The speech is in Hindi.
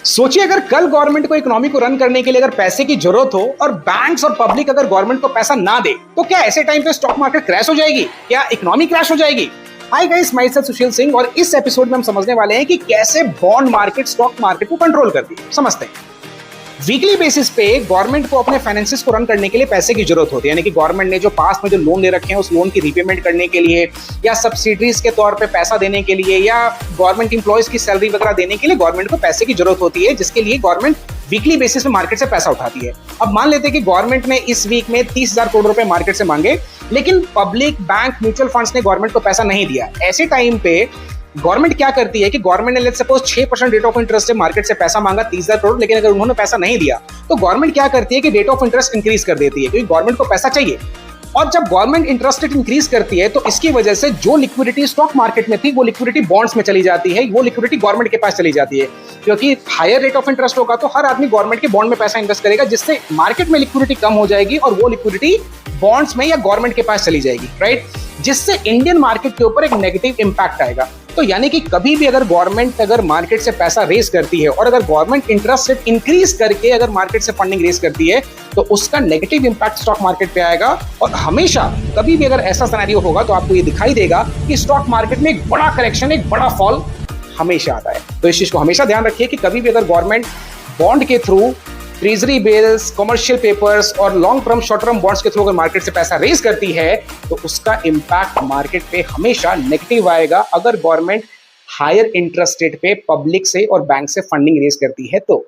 सोचिए अगर कल गवर्नमेंट को इकोनॉमी को रन करने के लिए अगर पैसे की जरूरत हो और बैंक्स और पब्लिक अगर गवर्नमेंट को पैसा ना दे तो क्या ऐसे टाइम पे स्टॉक मार्केट क्रैश हो जाएगी? क्या इकोनॉमी क्रैश हो जाएगी? Hi guys, my self Sushil Singh और इस एपिसोड में हम समझने वाले हैं कि कैसे बॉन्ड मार्केट स्टॉक मार्केट को कंट्रोल करती है। समझते हैं। वीकली बेसिस पे गवर्नमेंट को अपने फाइनेंसेस को रन करने के लिए पैसे की जरूरत होती है, यानी कि गवर्नमेंट ने जो पास में जो लोन ले रखे हैं उस लोन की रीपेमेंट करने के लिए या सब्सिडीज के तौर पे पैसा देने के लिए या गवर्नमेंट इंप्लॉयज की सैलरी वगैरह देने के लिए गवर्नमेंट को पैसे की जरूरत होती है, जिसके लिए गवर्नमेंट वीकली बेसिस पे मार्केट से पैसा उठाती है। अब मान लेते हैं कि गवर्नमेंट ने इस वीक में 30,000 करोड़ रुपए मार्केट से मांगे, लेकिन पब्लिक, बैंक, म्यूचुअल फंड्स ने गवर्नमेंट को पैसा नहीं दिया। ऐसे टाइम पे गवर्नमेंट क्या करती है कि गवर्नमेंट ने let's suppose 6% rate of interest से मार्केट से पैसा मांगा 30,000 करोड़, लेकिन अगर उन्होंने पैसा नहीं दिया तो गवर्नमेंट क्या करती है कि रेट ऑफ इंटरेस्ट इंक्रीज कर देती है, क्योंकि गवर्नमेंट को पैसा चाहिए। और जब गवर्नमेंट इंटरेस्ट रेट इंक्रीज करती है तो इसकी वजह से जो लिक्विडिटी स्टॉक मार्केट में थी वो लिक्विडिटी बॉन्ड्स में चली जाती है, वो लिक्विडिटी गवर्नमेंट के पास चली जाती है। क्योंकि हायर रेट ऑफ इंटरेस्ट होगा तो हर आदमी गवर्नमेंट के बॉन्ड में पैसा इन्वेस्ट करेगा, जिससे मार्केट में लिक्विडिटी कम हो जाएगी और वो लिक्विडिटी बॉन्ड्स में या गवर्नमेंट के पास चली जाएगी, राइट? जिससे इंडियन मार्केट के ऊपर एक नेगेटिव इंपैक्ट आएगा। तो यानी कि कभी भी अगर गवर्नमेंट अगर मार्केट से पैसा रेस करती है और अगर गवर्नमेंट इंटरेस्ट रेट इंक्रीज करके अगर मार्केट से फंडिंग रेस करती है तो उसका नेगेटिव इंपैक्ट स्टॉक मार्केट पे आएगा। और हमेशा कभी भी अगर ऐसा सिनेरियो होगा तो आपको ये दिखाई देगा कि स्टॉक मार्केट में एक बड़ा करेक्शन, एक बड़ा फॉल हमेशा आता है। तो इस चीज को हमेशा ध्यान रखिए कि कभी भी अगर गवर्नमेंट बॉन्ड के through, treasury bills, commercial papers और long term, short term bonds के थ्रू अगर मार्केट से पैसा रेज करती है तो उसका इंपैक्ट मार्केट पे हमेशा नेगेटिव आएगा, अगर गवर्नमेंट हायर इंटरेस्ट रेट पे पब्लिक से और बैंक से फंडिंग रेज करती है तो।